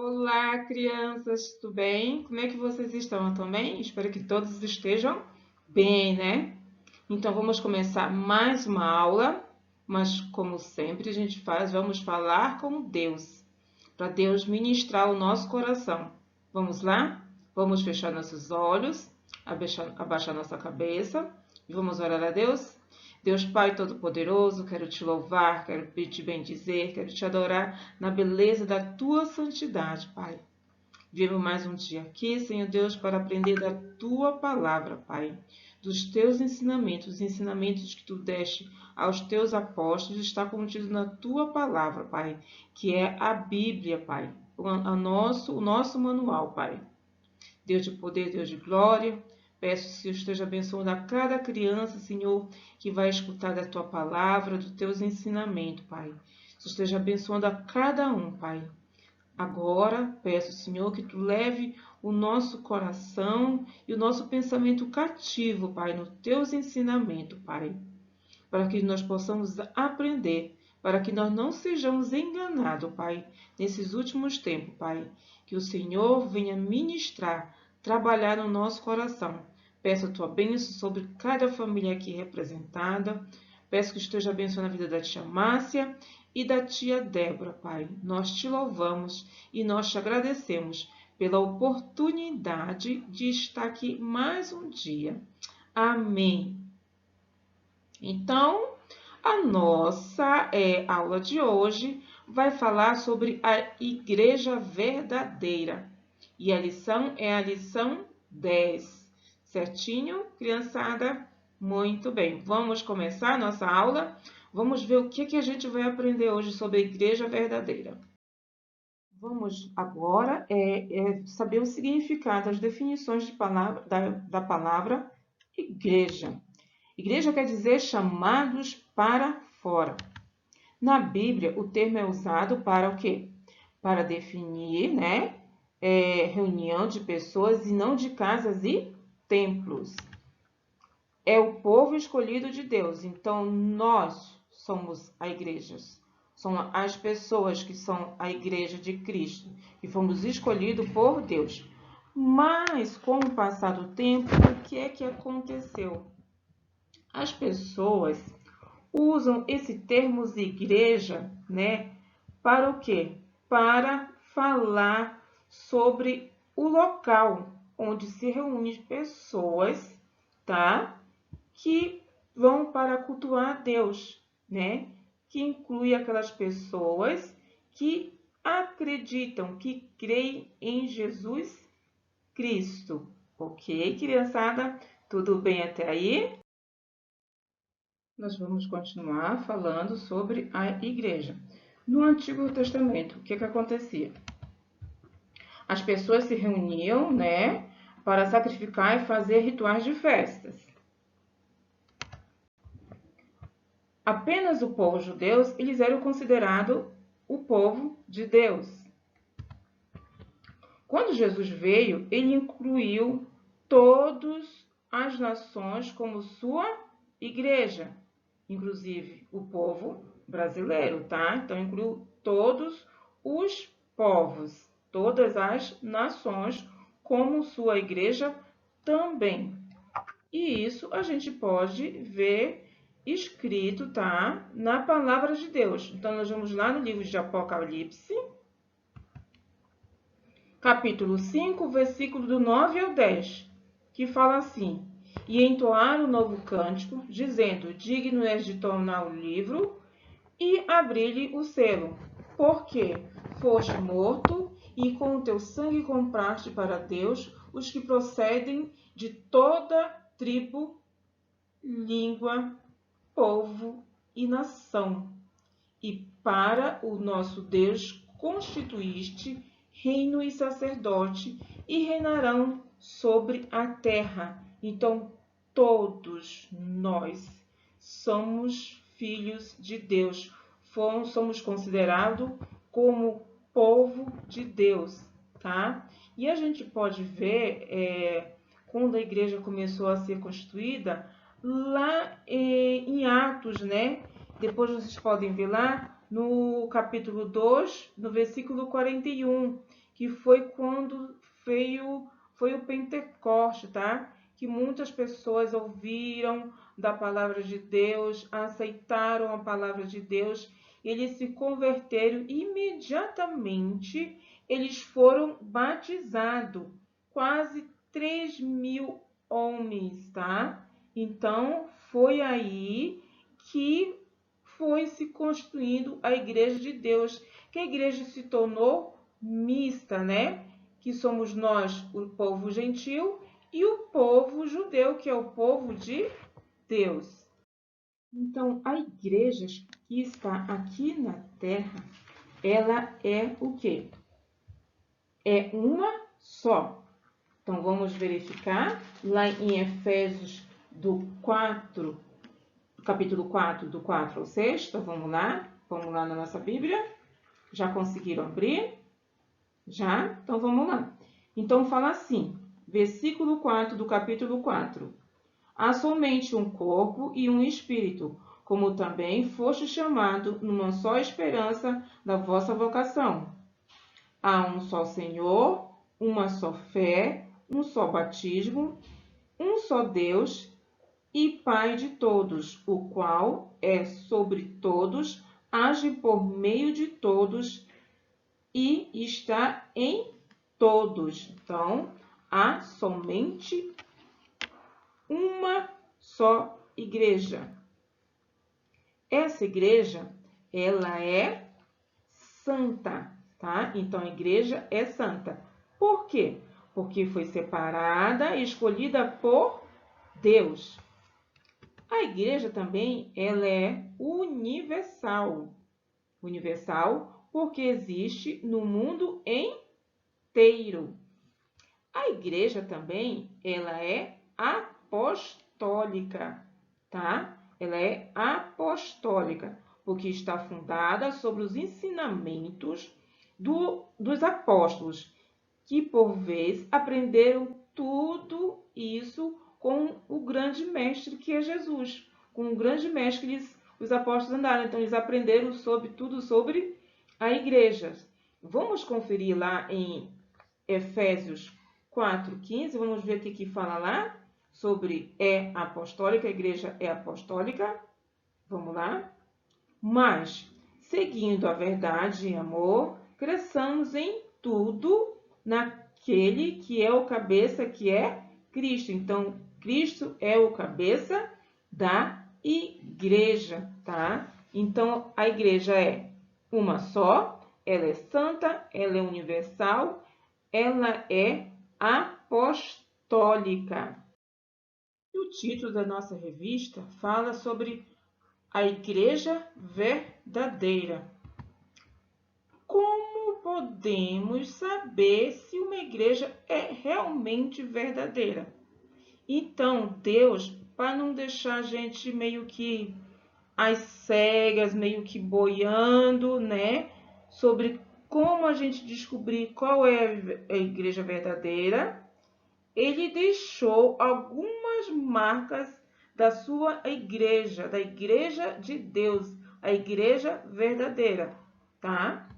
Olá, crianças, tudo bem? Como é que vocês estão também? Espero que todos estejam bem, né? Então, vamos começar mais uma aula, mas como sempre a gente faz, vamos falar com Deus, para Deus ministrar o nosso coração. Vamos lá? Vamos fechar nossos olhos, abaixar nossa cabeça e vamos orar a Deus? Deus Pai Todo-Poderoso, quero te louvar, quero te bendizer, quero te adorar na beleza da tua santidade, Pai. Vivo mais um dia aqui, Senhor Deus, para aprender da tua palavra, Pai, dos teus ensinamentos, os ensinamentos que tu deste aos teus apóstolos, está contido na tua palavra, Pai, que é a Bíblia, Pai, o nosso manual, Pai. Deus de poder, Deus de glória, peço que esteja abençoando a cada criança, Senhor, que vai escutar da tua palavra, dos teus ensinamentos, Pai. Que esteja abençoando a cada um, Pai. Agora, peço, Senhor, que tu leve o nosso coração e o nosso pensamento cativo, Pai, nos teus ensinamentos, Pai, para que nós possamos aprender, para que nós não sejamos enganados, Pai, nesses últimos tempos, Pai. Que o Senhor venha ministrar, trabalhar no nosso coração. Peço a tua bênção sobre cada família aqui representada. Peço que esteja abençoando a vida da tia Márcia e da tia Débora, Pai. Nós te louvamos e nós te agradecemos pela oportunidade de estar aqui mais um dia. Amém. Então, a nossa aula de hoje vai falar sobre a igreja verdadeira. E a lição é a lição 10. Certinho, criançada? Muito bem. Vamos começar a nossa aula? Vamos ver o que a gente vai aprender hoje sobre a igreja verdadeira. Vamos agora saber o significado, as definições da palavra igreja. Igreja quer dizer chamados para fora. Na Bíblia, o termo é usado para o quê? Para definir, né, reunião de pessoas e não de casas e templos. É o povo escolhido de Deus, então nós somos a igreja. São as pessoas que são a igreja de Cristo, que fomos escolhidos por Deus. Mas, com o passar do tempo, o que é que aconteceu? As pessoas usam esse termo igreja, né, para o quê? Para falar sobre o local onde se reúnem pessoas, tá? Que vão para cultuar a Deus, né? Que inclui aquelas pessoas que acreditam, que creem em Jesus Cristo. Ok, criançada? Tudo bem até aí? Nós vamos continuar falando sobre a igreja. No Antigo Testamento, o que acontecia? As pessoas se reuniam, né, para sacrificar e fazer rituais de festas. Apenas o povo judeu, eles eram considerados o povo de Deus. Quando Jesus veio, ele incluiu todas as nações como sua igreja, inclusive o povo brasileiro, tá? Então, incluiu todos os povos, todas as nações como sua igreja também. E isso a gente pode ver escrito, tá? Na palavra de Deus. Então, nós vamos lá no livro de Apocalipse, capítulo 5, versículo do 9 ao 10, que fala assim: E entoaram um novo cântico, dizendo: Digno és de tornar o livro e abrir-lhe o selo, porque foste morto e com o teu sangue compraste para Deus os que procedem de toda tribo, língua, povo e nação. E para o nosso Deus constituíste reino e sacerdote, e reinarão sobre a terra. Então, todos nós somos filhos de Deus, somos considerados como povo de Deus, tá? E a gente pode ver, quando a igreja começou a ser constituída, lá em Atos, né? Depois vocês podem ver lá no capítulo 2, no versículo 41, que foi quando foi o Pentecoste, tá? Que muitas pessoas ouviram da palavra de Deus, aceitaram a palavra de Deus, eles se converteram imediatamente, eles foram batizados, quase 3.000 homens, tá? Então, foi aí que foi se construindo a Igreja de Deus, que a igreja se tornou mista, né? Que somos nós, o povo gentil, e o povo judeu, que é o povo de Deus. Então, a igreja que está aqui na terra, ela é o quê? É uma só. Então, vamos verificar lá em Efésios do capítulo 4, do 4 ao 6. Então, vamos lá na nossa Bíblia. Já conseguiram abrir? Já? Então, vamos lá. Então, fala assim, versículo 4 do capítulo 4. Há somente um corpo e um espírito, como também foste chamado numa só esperança da vossa vocação. Há um só Senhor, uma só fé, um só batismo, um só Deus e Pai de todos, o qual é sobre todos, age por meio de todos e está em todos. Então, há somente uma só igreja. Essa igreja, ela é santa, tá? Então, a igreja é santa. Por quê? Porque foi separada e escolhida por Deus. A igreja também, ela é universal. Universal porque existe no mundo inteiro. A igreja também, ela é apostólica, tá? Ela é apostólica, porque está fundada sobre os ensinamentos dos apóstolos, que por vez aprenderam tudo isso com o grande mestre que é Jesus, com o grande mestre que os apóstolos andaram. Então, eles aprenderam tudo sobre a igreja. Vamos conferir lá em Efésios 4:15, vamos ver o que fala lá sobre apostólica, a igreja é apostólica. Vamos lá. Mas, seguindo a verdade e amor, cresçamos em tudo naquele que é o cabeça, que é Cristo. Então, Cristo é o cabeça da igreja, tá? Então, a igreja é uma só, ela é santa, ela é universal, ela é apostólica. E o título da nossa revista fala sobre a igreja verdadeira. Como podemos saber se uma igreja é realmente verdadeira? Então, Deus, para não deixar a gente meio que às cegas, meio que boiando, né, sobre como a gente descobrir qual é a igreja verdadeira, ele deixou algumas marcas da sua igreja, da igreja de Deus, a igreja verdadeira, tá?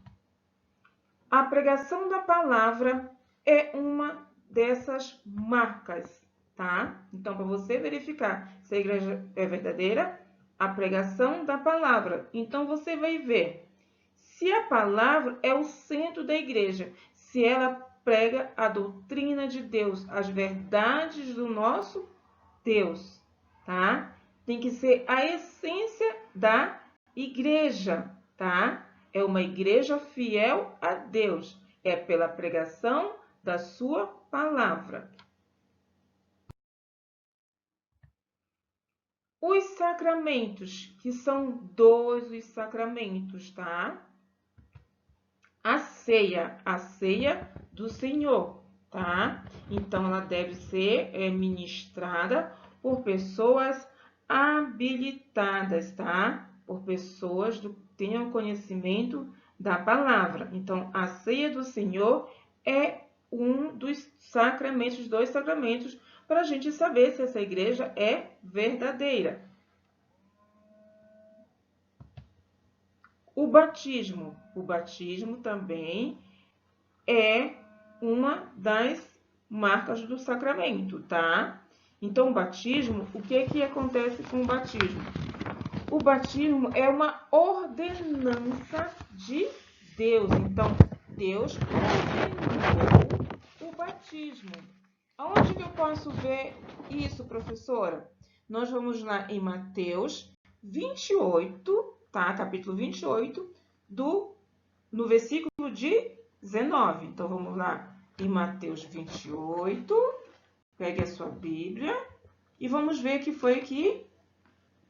A pregação da palavra é uma dessas marcas, tá? Então, para você verificar se a igreja é verdadeira, a pregação da palavra. Então, você vai ver se a palavra é o centro da igreja, se ela prega a doutrina de Deus, as verdades do nosso Deus, tá? Tem que ser a essência da igreja, tá? É uma igreja fiel a Deus, é pela pregação da sua palavra. Os sacramentos, que são dois os sacramentos, tá? A ceia do Senhor, tá? Então, ela deve ser ministrada por pessoas habilitadas, tá? Por pessoas que tenham conhecimento da palavra. Então, a ceia do Senhor é um dos sacramentos, dois sacramentos, para a gente saber se essa igreja é verdadeira. O batismo também é uma das marcas do sacramento, tá? Então, o batismo, o que acontece com o batismo? O batismo é uma ordenança de Deus. Então, Deus ordenou o batismo. Aonde que eu posso ver isso, professora? Nós vamos lá em Mateus 28, tá? Capítulo 28, no versículo de 19. Então, vamos lá em Mateus 28, pegue a sua Bíblia e vamos ver o que foi que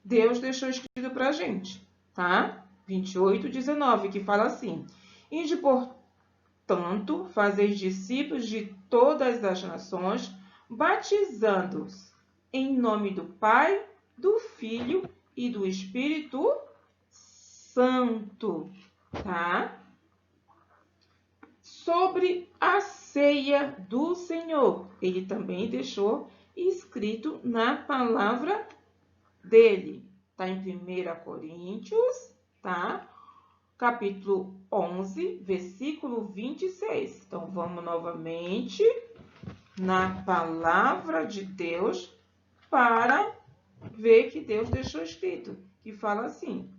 Deus deixou escrito para a gente, tá? 28, 19, que fala assim: Ide, portanto, fazeis discípulos de todas as nações, batizando-os em nome do Pai, do Filho e do Espírito Santo, tá? Sobre a ceia do Senhor, ele também deixou escrito na palavra dele. Está em 1 Coríntios, tá? Capítulo 11, versículo 26. Então, vamos novamente na palavra de Deus para ver que Deus deixou escrito, que fala assim: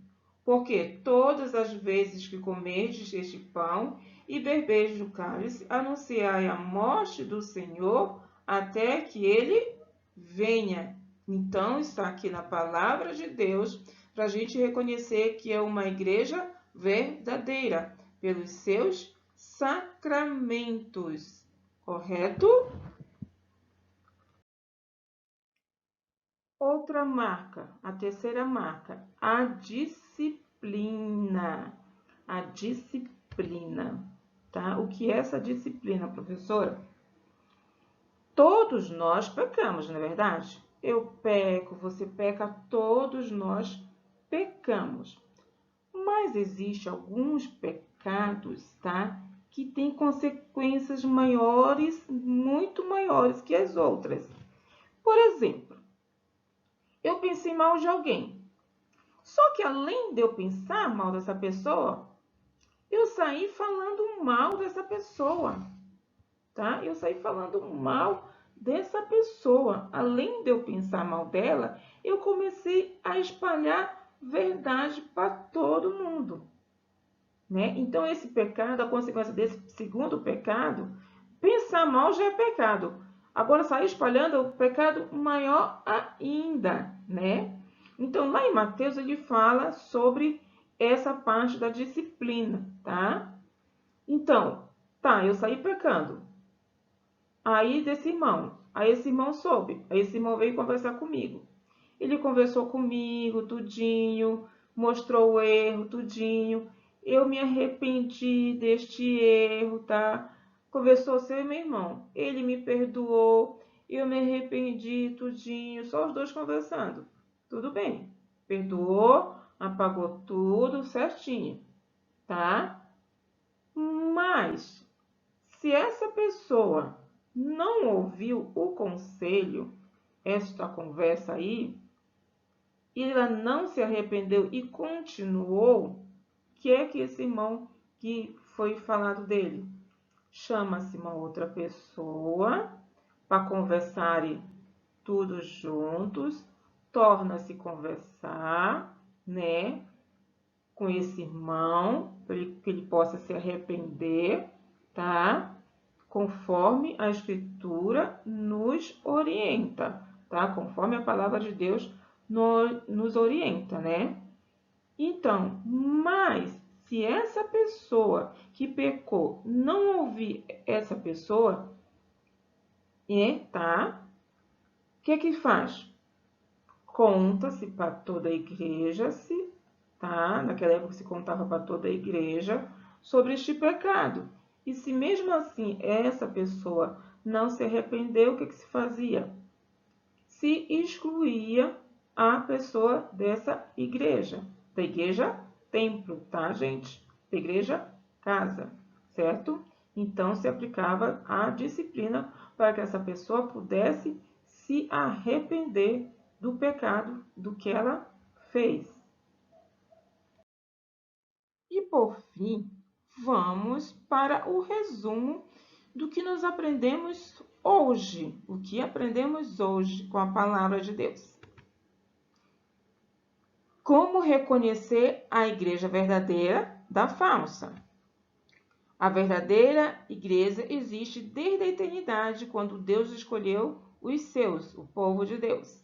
porque todas as vezes que comerdes este pão e beberdes do cálice, anunciai a morte do Senhor até que ele venha. Então, está aqui na palavra de Deus para a gente reconhecer que é uma igreja verdadeira, pelos seus sacramentos. Correto? Outra marca, a terceira marca, a disciplina. A disciplina, tá? O que é essa disciplina, professora? Todos nós pecamos, não é verdade? Eu peco, você peca, todos nós pecamos. Mas existem alguns pecados, tá? Que têm consequências maiores, muito maiores que as outras. Por exemplo, eu pensei mal de alguém. Só que além de eu pensar mal dessa pessoa, eu saí falando mal dessa pessoa, tá? Eu saí falando mal dessa pessoa. Além de eu pensar mal dela, eu comecei a espalhar verdade para todo mundo, né? Então, esse pecado, a consequência desse segundo pecado, pensar mal já é pecado. Agora, sair espalhando é o pecado maior ainda, né? Então, lá em Mateus, ele fala sobre essa parte da disciplina, tá? Então, tá, eu saí pecando. Aí, esse irmão soube. Aí, esse irmão veio conversar comigo. Ele conversou comigo, tudinho, mostrou o erro, tudinho. Eu me arrependi deste erro, tá? Conversou seu e meu irmão. Ele me perdoou, eu me arrependi, tudinho. Só os dois conversando. Tudo bem. Perdoou, apagou tudo certinho, tá? Mas, se essa pessoa não ouviu o conselho, esta conversa aí, e ela não se arrependeu e continuou, que é que esse irmão que foi falado dele? Chama-se uma outra pessoa para conversarem todos juntos, torna-se conversar, né, com esse irmão, para que ele possa se arrepender, tá? Conforme a Escritura nos orienta, tá? Conforme a palavra de Deus nos orienta, né? Então, mas se essa pessoa que pecou não ouvir essa pessoa, tá? O que que faz? Conta-se para toda a igreja, tá? Naquela época se contava para toda a igreja sobre este pecado. E se mesmo assim essa pessoa não se arrependeu, o que que se fazia? Se excluía a pessoa dessa igreja. Da igreja, templo, tá, gente? Da igreja, casa, certo? Então, se aplicava a disciplina para que essa pessoa pudesse se arrepender do pecado do que ela fez. E por fim, vamos para o resumo do que nós aprendemos hoje. O que aprendemos hoje com a palavra de Deus. Como reconhecer a igreja verdadeira da falsa? A verdadeira igreja existe desde a eternidade, quando Deus escolheu os seus, o povo de Deus.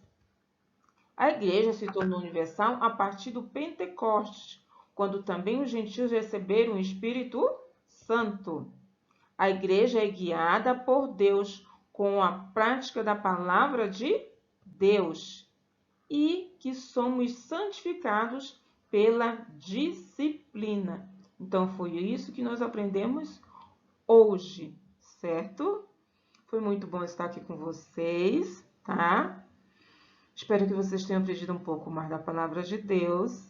A igreja se tornou universal a partir do Pentecostes, quando também os gentios receberam o Espírito Santo. A igreja é guiada por Deus com a prática da palavra de Deus e que somos santificados pela disciplina. Então, foi isso que nós aprendemos hoje, certo? Foi muito bom estar aqui com vocês, tá? Espero que vocês tenham aprendido um pouco mais da palavra de Deus.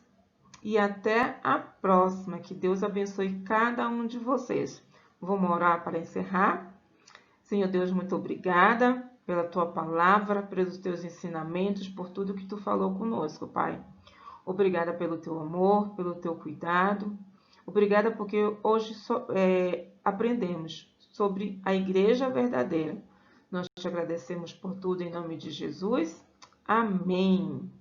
E até a próxima. Que Deus abençoe cada um de vocês. Vamos orar para encerrar? Senhor Deus, muito obrigada pela tua palavra, pelos teus ensinamentos, por tudo que tu falou conosco, Pai. Obrigada pelo teu amor, pelo teu cuidado. Obrigada porque hoje aprendemos sobre a igreja verdadeira. Nós te agradecemos por tudo em nome de Jesus. Amém.